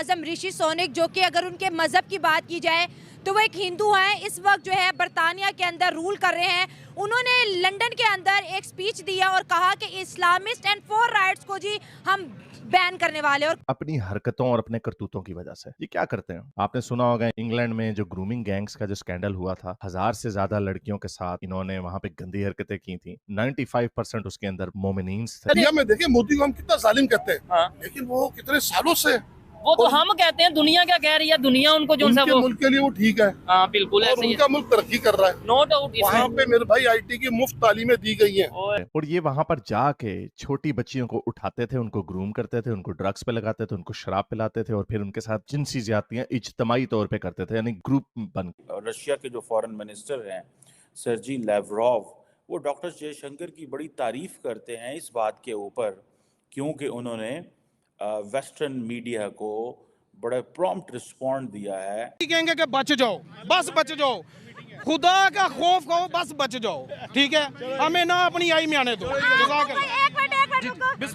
आजम ऋषि सोनक, जो कि अगर उनके मजहब की बात की जाए तो वो एक हिंदू हैं, इस वक्त जो है बरतानिया के अंदर रूल कर रहे हैं। उन्होंने लंदन के अंदर एक स्पीच दिया और कहा कि इस्लामिस्ट एंड फॉर राइट्स को जी हम बैन करने वाले। और अपनी हरकतों और अपने करतूतों की वजह से ये क्या करते हैं। आपने सुना होगा इंग्लैंड में जो ग्रूमिंग गैंग्स का जो स्कैंडल हुआ था, 1000 से ज्यादा लड़कियों के साथ इन्होंने वहां पे गंदी हरकतें की थी। 95% उसके अंदर मोमिनीन्स थे। दुनिया में देखिए मोदी को हम कितना जालिम कहते हैं, हाँ। लेकिन वो कितने सालों से वो तो हम कहते हैं, दुनिया क्या कह रही है, दुनिया उनको जो सा उनके वो मुल्क के लिए वो ठीक है। हाँ बिल्कुल और ऐसे ही उनका मुल्क तरक्की कर रहा है। नो डाउट वहाँ पे मेरे भाई आईटी की मुफ्त तालीमें दी गई हैं। और ये वहां पर जाके छोटी बच्चियों को उठाते थे, उनको ग्रूम करते थे, उनको ड्रग्स पे लगाते थे, उनको शराब पिलाते थे और फिर उनके साथ जिनसी ज्यादतियां इज्तमाही तौर पे करते थे, यानी ग्रुप बन। रशिया के जो फॉरेन मिनिस्टर हैं सर्जी लैवरोव, वो डॉक्टर जयशंकर की बड़ी तारीफ करते हैं इस बात के ऊपर, क्योंकि उन्होंने वेस्टर्न मीडिया को बड़ा प्रॉम्प्ट रिस्पॉन्ड दिया है। कहेंगे कि बच जाओ, बस बच जाओ, खुदा का खौफ कहो, बस बच जाओ, ठीक है, हमें ना अपनी आई में आने दो।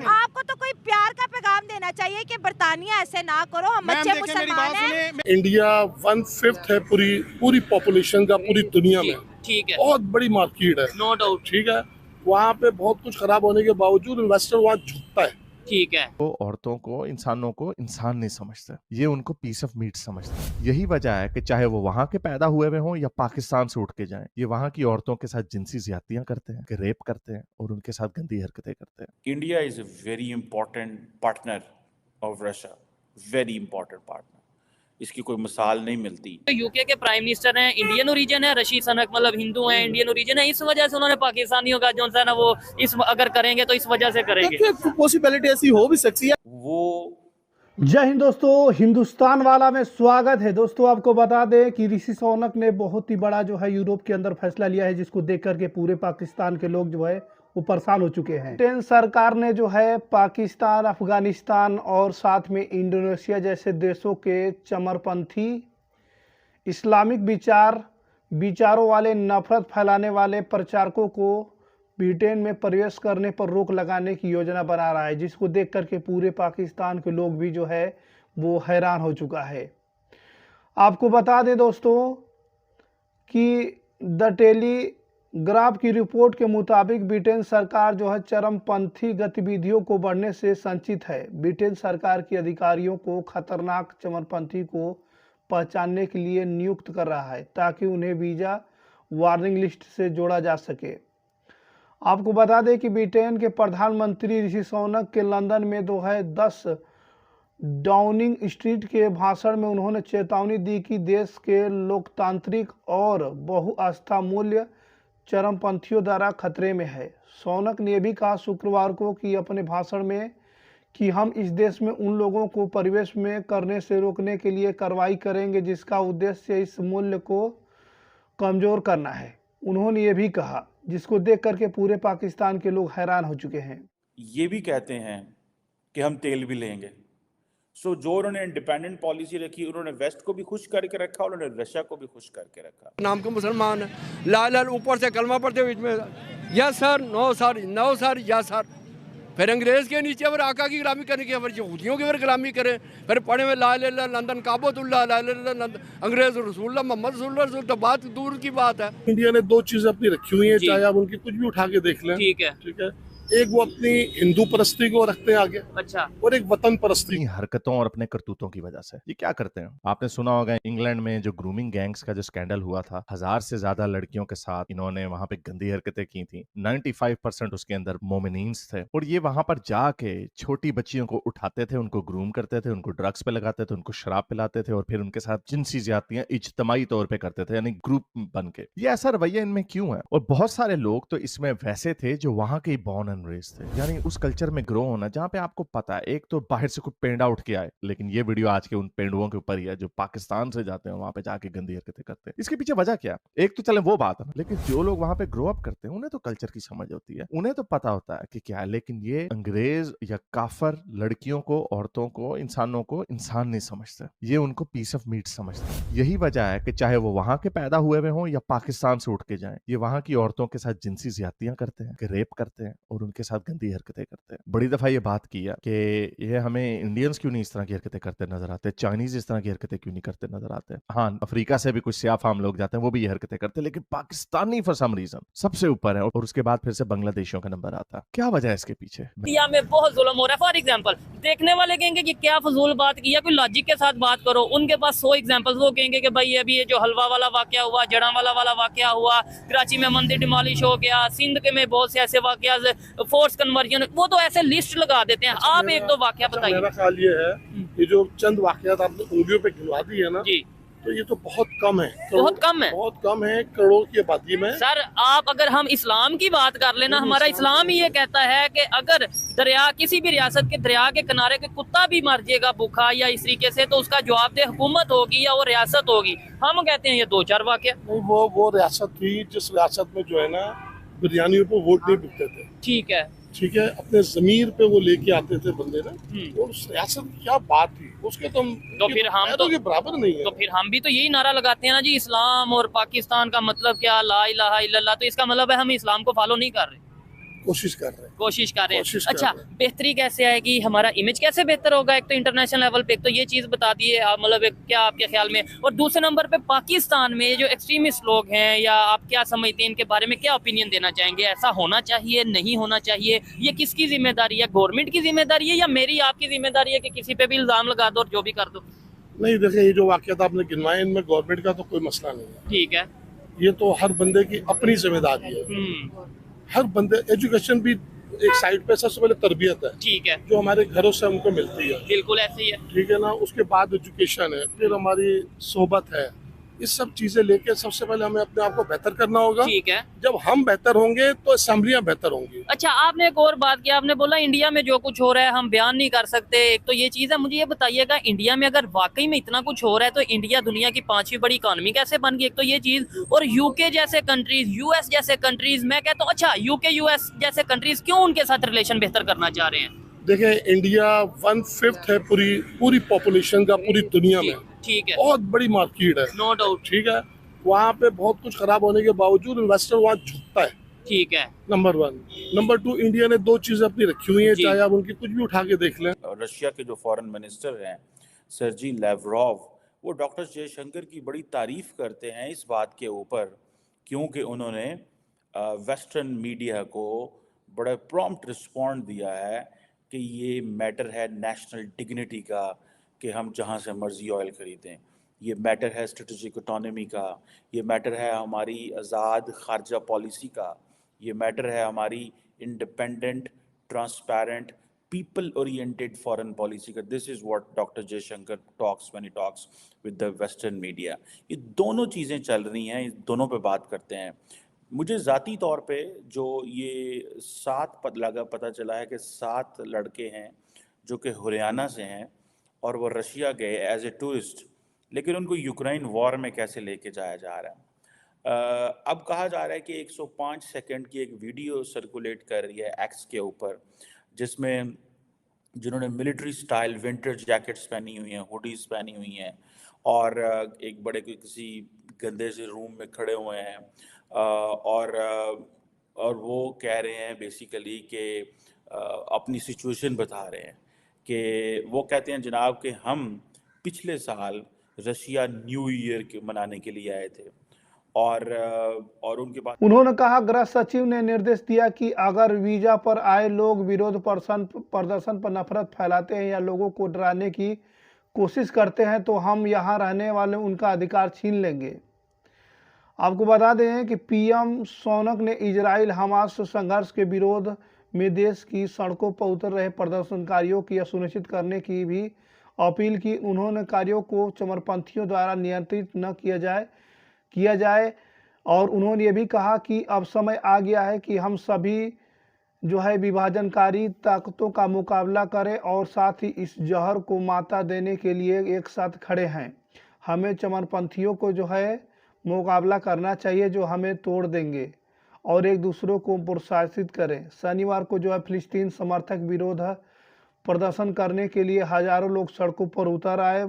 आपको तो कोई प्यार का पैगाम देना चाहिए कि बरतानिया ऐसे ना करो, हम अच्छे मुसलमान हैं। इंडिया 1/5 है पूरी पॉपुलेशन का पूरी दुनिया में। ठीक है, बहुत बड़ी मार्केट है, नो डाउट, ठीक है। वहाँ पे बहुत कुछ खराब होने के बावजूद इन्वेस्टर वहाँ झुकता है। ठीक है। वो औरतों को, इंसानों को इंसान नहीं समझते, ये उनको पीस ऑफ मीट समझते हैं। यही वजह है कि चाहे वो वहां के पैदा हुए हुए हों या पाकिस्तान से उठ के जाएं, ये वहां की औरतों के साथ जिनसी ज्यादतियां करते हैं, कि रेप करते हैं और उनके साथ गंदी हरकतें करते हैं। India is a very important partner of Russia, very important partner, इसकी कोई मिसाल नहीं मिलती। यूके के प्राइम मिनिस्टर हैं, इंडियन ओरिजिन है, ऋषि सुनक मतलब हिंदू हैं, इंडियन ओरिजिन है, इस वजह से उन्होंने पाकिस्तानियों का जो है ना वो इस अगर करेंगे तो इस वजह से करेंगे। पॉसिबिलिटी ऐसी हो भी सकती है। वो जय हिंद दोस्तों, हिंदुस्तान वाला में स्वागत है। दोस्तों आपको बता दें कि ऋषि सोनक ने बहुत ही बड़ा जो है यूरोप के अंदर फैसला लिया है, जिसको देख करके पूरे पाकिस्तान के लोग जो है वो परेशान हो चुके हैं। ब्रिटेन सरकार ने जो है पाकिस्तान, अफगानिस्तान और साथ में इंडोनेशिया जैसे देशों के चमरपंथी इस्लामिक विचारों वाले, नफरत फैलाने वाले प्रचारकों को ब्रिटेन में प्रवेश करने पर रोक लगाने की योजना बना रहा है, जिसको देख करके पूरे पाकिस्तान के लोग भी जो है वो हैरान हो चुका है। आपको बता दें दोस्तों कि द टेलीग्राफ की रिपोर्ट के मुताबिक ब्रिटेन सरकार जो है चरमपंथी गतिविधियों को बढ़ने से संचित है। ब्रिटेन सरकार के अधिकारियों को खतरनाक चरमपंथी को पहचानने के लिए नियुक्त कर रहा है, ताकि उन्हें वीज़ा वार्निंग लिस्ट से जोड़ा जा सके। आपको बता दें कि ब्रिटेन के प्रधानमंत्री ऋषि सोनक के लंदन में 10 डाउनिंग स्ट्रीट के भाषण में उन्होंने चेतावनी दी कि देश के लोकतांत्रिक और बहुआस्था मूल्य चरमपंथियों द्वारा खतरे में है। सोनक ने भी कहा शुक्रवार को कि अपने भाषण में कि हम इस देश में उन लोगों को प्रवेश में करने से रोकने के लिए कार्रवाई करेंगे जिसका उद्देश्य इस मूल्य को कमजोर करना है। उन्होंने ये भी कहा, जिसको देख करके पूरे पाकिस्तान के लोग हैरान हो चुके हैं। ये भी कहते हैं कि हम तेल भी लेंगे। सो जो उन्होंने इंडिपेंडेंट पॉलिसी रखी, उन्होंने वेस्ट को भी खुश करके रखा, उन्होंने रशिया को भी खुश करके रखा। नाम के मुसलमान है, लाल लाल ऊपर से कलमा पढ़ते बीच में yes sir, no sir, no sir, yes sir. फिर अंग्रेज के नीचे अगर आका की गुलामी करने की, अगर यहूदियों की अगर गुलामी करें, फिर पढ़े में ला ले लंदन काबतुल्लाह, ला ले अंग्रेज रसूलुल्लाह मोहम्मद रसूलुल्लाह, तो बात दूर की बात है। इंडिया ने 2 चीजें अपनी रखी हुई हैं, चाहे आप उनकी कुछ भी उठा के देख लें, ठीक है, ठीक है। एक वो अपनी हिंदू परस्ती को रखते हैं आगे, अच्छा, और एक वतन परस्ती। अपनी हरकतों और अपने करतूतों की वजह से ये क्या करते हैं। आपने सुना होगा इंग्लैंड में जो ग्रूमिंग गैंग्स का जो स्कैंडल हुआ था, 1000 से ज्यादा लड़कियों के साथ इन्होंने वहां पे गंदी हरकतें की थी। 95% उसके अंदर मोमिनीन्स थे और ये वहां पर जाके छोटी बच्चियों को उठाते थे, उनको ग्रूम करते थे, उनको ड्रग्स पे लगाते थे, उनको शराब पिलाते थे और फिर उनके साथ जिनसी ज्यादतियां इज्तमाही तौर पे करते थे, यानी ग्रुप बन के। ये ऐसा रवैया इनमें क्यों है। और बहुत सारे लोग तो इसमें वैसे थे जो वहां के बॉर्न एंड रेज थे, यानी उस कल्चर में ग्रो होना जहां पे आपको पता है एक तो बाहर से कोई पेंडा उठ के आए, लेकिन ये वीडियो आज के उन पेंडुओं के ऊपर ही है जो पाकिस्तान से जाते हैं वहां पे जाके गंदी हरकतें करते हैं। इसके पीछे वजह क्या है, एक तो चले वो बात है, लेकिन जो लोग वहां पे ग्रो अप करते हैं उन्हें तो कल्चर की समझ होती है, उन्हें तो पता होता है कि क्या है। लेकिन ये अंग्रेज या काफर लड़कियों को, औरतों को, इंसानों को इंसान नहीं समझते, ये उनको पीस ऑफ मीट समझते हैं। यही वजह है कि चाहे वो वहां के पैदा हुए हुए हों या पाकिस्तान से उठ के जाएं, ये वहां की औरतों के साथ जिनसी ज्यादतियां करते हैं, कि रेप करते हैं और उनके साथ गंदी हरकतें करते हैं। बड़ी दफा ये बात की है कि ये हमें इंडियंस क्यों नहीं इस तरह की हरकतें करते नजर आते, चाइनीज इस तरह की हरकतें क्यों नहीं करते नजर आते। हाँ, अफ्रीका से भी कुछ सियाह फाम लोग जाते हैं, वो भी ये हरकतें करते हैं, लेकिन पाकिस्तानी फॉर सम रीजन सबसे ऊपर है और उसके बाद फिर से बांग्लादेशियों का नंबर आता है। क्या वजह है इसके पीछे? इंडिया में बहुत जुल्म हो रहा है। फॉर एग्जांपल, देखने वाले कहेंगे कि क्या फजूल बात की है, कोई लॉजिक के साथ बात करो। उनके पास 100 एग्जांपल्स, वो कहेंगे कि भाई अभी ये जो हलवा वाला वाकया हुआ, जड़ांवाला वाला वाकया हुआ, कराची में मंदिर डिमोलिश हो गया, सिंध के में बहुत से ऐसे वाकया, फोर्स कन्वर्जन, वो तो ऐसे लिस्ट लगा देते हैं। आप एक दो वाकया बताइए। मेरा ख्याल ये है, ये जो चंद वाकयात आपने उंगलियों पे गिनवा दी है ना जी, तो ये तो बहुत कम है। बहुत कम है। बहुत कम है करोड़ों की आबादी में। सर आप अगर हम इस्लाम की बात कर लेना, हमारा इस्लाम ही ये कहता है कि अगर दरिया, किसी भी रियासत के दरिया के किनारे के कुत्ता भी मर जाएगा भूखा या इस तरीके से, तो उसका जवाबदेह हुकूमत होगी या वो रियासत होगी। हम कहते हैं ये 2-4 वाकया। नहीं, वो रियासत थी जिस रियासत में जो है ना बिरयानियों पे वोट नहीं बिकते थे। ठीक है, ठीक है, अपने जमीर पे वो लेके आते थे बंदे ना, और उस रियासत की क्या बात थी उसके तो फिर हम तो बराबर नहीं है। तो फिर हम भी तो यही नारा लगाते हैं ना जी, इस्लाम और पाकिस्तान का मतलब क्या, ला इलाहा इल्लल्लाह। तो इसका मतलब है हम इस्लाम को फॉलो नहीं कर रहे, कोशिश कर रहे हैं। कोशिश कर रहे हैं। कोशिश कर अच्छा, रहे हैं। बेहतरी कैसे आएगी, हमारा इमेज कैसे बेहतर होगा? एक तो इंटरनेशनल लेवल पे, एक तो ये चीज बता दी है, मतलब क्या आपके ख्याल में? और दूसरे नंबर पे पाकिस्तान में जो एक्सट्रीमिस्ट लोग हैं, या आप क्या समझते हैं इनके बारे में, क्या ओपिनियन देना चाहेंगे? ऐसा होना चाहिए, नहीं होना चाहिए? ये किसकी जिम्मेदारी है? गवर्नमेंट की जिम्मेदारी है या मेरी आपकी जिम्मेदारी है कि किसी पे भी इल्जाम लगा दो और जो भी कर दो? नहीं, देखिए ये जो वाकयात आपने गिनवाए इनमें गवर्नमेंट का तो कोई मसला नहीं है। ठीक है। ये तो हर बंदे की अपनी जिम्मेदारी है। हर बंदे, एजुकेशन भी एक साइड पे सबसे पहले तरबियत है, ठीक है, जो हमारे घरों से हमको मिलती है। बिल्कुल ऐसे ही है। ठीक है ना, उसके बाद एजुकेशन है, फिर हमारी सोबत है। इस सब चीजें लेके सबसे पहले हमें अपने आप को बेहतर करना होगा। ठीक है। जब हम बेहतर होंगे तो असेंबलियां बेहतर होंगी। अच्छा, आपने एक और बात की, आपने बोला इंडिया में जो कुछ हो रहा है हम बयान नहीं कर सकते। एक तो ये चीज है, मुझे ये बताइएगा, इंडिया में अगर वाकई में इतना कुछ हो रहा है तो इंडिया दुनिया की 5वीं बड़ी इकोनॉमी कैसे बन गई? एक तो ये चीज, और यूके जैसे कंट्रीज, यूएस जैसे कंट्रीज, मैं कहता हूँ अच्छा यूके यूएस जैसे कंट्रीज क्यों उनके साथ रिलेशन बेहतर करना चाह रहे हैं? देखिए, इंडिया 1/5 है पूरी पॉपुलेशन का पूरी दुनिया में। ठीक है, बहुत बड़ी मार्केट है, नो डाउट। ठीक है, वहाँ पे बहुत कुछ खराब होने के बावजूद इन्वेस्टर वहाँ झुकता है। ठीक है, नंबर 1। नंबर 2, इंडिया ने 2 चीजें अपनी रखी हुई हैं, जी। चाहे आप उनकी कुछ भी उठा के देख लें। रशिया के जो फॉरेन मिनिस्टर हैं सर्जी लेवरोव, वो डॉक्टर जयशंकर की बड़ी तारीफ करते हैं इस बात के ऊपर, क्योंकि उन्होंने वेस्टर्न मीडिया को बड़ा प्रॉम्प्ट रिस्पॉन्ड दिया है कि ये मैटर है नेशनल डिग्निटी का, कि हम जहाँ से मर्जी ऑयल खरीदें। ये मैटर है स्ट्रेटेजिक इकोनॉमी का, ये मैटर है हमारी आज़ाद खारजा पॉलिसी का, ये मैटर है हमारी independent, transparent, people oriented foreign policy का। This is what doctor Jaishankar talks when he talks with the western media. ये दोनों चीज़ें चल रही हैं, इस दोनों पे बात करते हैं। मुझे ज़ाती तौर पे जो ये 7 पता चला है कि 7 लड़के हैं जो कि हरियाणा से हैं और वो रशिया गए एज ए टूरिस्ट, लेकिन उनको यूक्रेन वॉर में कैसे लेके जाया जा रहा है। अब कहा जा रहा है कि 105 सेकंड की एक वीडियो सर्कुलेट कर रही है एक्स के ऊपर, जिसमें जिन्होंने मिलिट्री स्टाइल विंटर जैकेट्स पहनी हुई हैं, हुडीज पहनी हुई हैं, और एक बड़े किसी गंदे से रूम में खड़े हुए हैं, और वो कह रहे हैं बेसिकली कि अपनी सिचुएशन बता रहे हैं कि वो कहते हैं जनाब कि हम पिछले साल रशिया न्यू ईयर के मनाने के लिए आए थे, और उनके बाद उन्होंने कहा, गृह सचिव ने निर्देश दिया कि अगर वीजा पर आए लोग विरोध प्रदर्शन पर नफरत फैलाते हैं या लोगों को डराने की कोशिश करते हैं तो हम यहाँ रहने वाले उनका अधिकार छीन लेंगे। आपको बता दें कि पीएम सोनक ने इजराइल हमास संघर्ष के विरोध में देश की सड़कों पर उतर रहे प्रदर्शनकारियों की यह सुनिश्चित करने की भी अपील की। उन्होंने कार्यों को चरमपंथियों द्वारा नियंत्रित न किया जाए और उन्होंने ये भी कहा कि अब समय आ गया है कि हम सभी जो है विभाजनकारी ताकतों का मुकाबला करें और साथ ही इस जहर को माता देने के लिए एक साथ खड़े हैं। हमें चरमपंथियों को जो है मुकाबला करना चाहिए जो हमें तोड़ देंगे और एक दूसरे को प्रोत्साहित करें। शनिवार को जो है फिलिस्तीन समर्थक विरोध प्रदर्शन करने के लिए हजारों लोग सड़कों पर उतर आए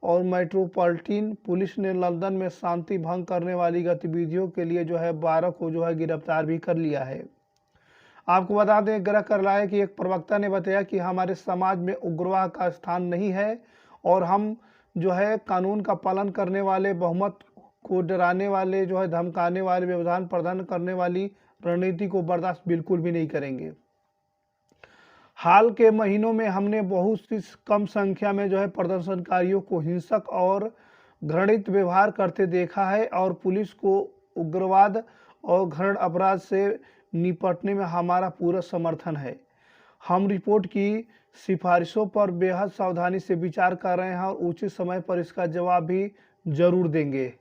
और मेट्रोपॉलिटन पुलिस ने लंदन में शांति भंग करने वाली गतिविधियों के लिए जो है 12 को जो है गिरफ्तार भी कर लिया है। आपको बता दें, गृह कार्यालय की एक प्रवक्ता ने बताया कि हमारे समाज में उग्रवाद का स्थान नहीं है और हम जो है कानून का पालन करने वाले, बहुमत को डराने वाले, जो है धमकाने वाले, व्यवधान प्रदान करने वाली रणनीति को बर्दाश्त बिल्कुल भी नहीं करेंगे। हाल के महीनों में हमने बहुत सी कम संख्या में जो है प्रदर्शनकारियों को हिंसक और घृणित व्यवहार करते देखा है और पुलिस को उग्रवाद और घृण अपराध से निपटने में हमारा पूरा समर्थन है। हम रिपोर्ट की सिफारिशों पर बेहद सावधानी से विचार कर रहे हैं और उचित समय पर इसका जवाब भी जरूर देंगे।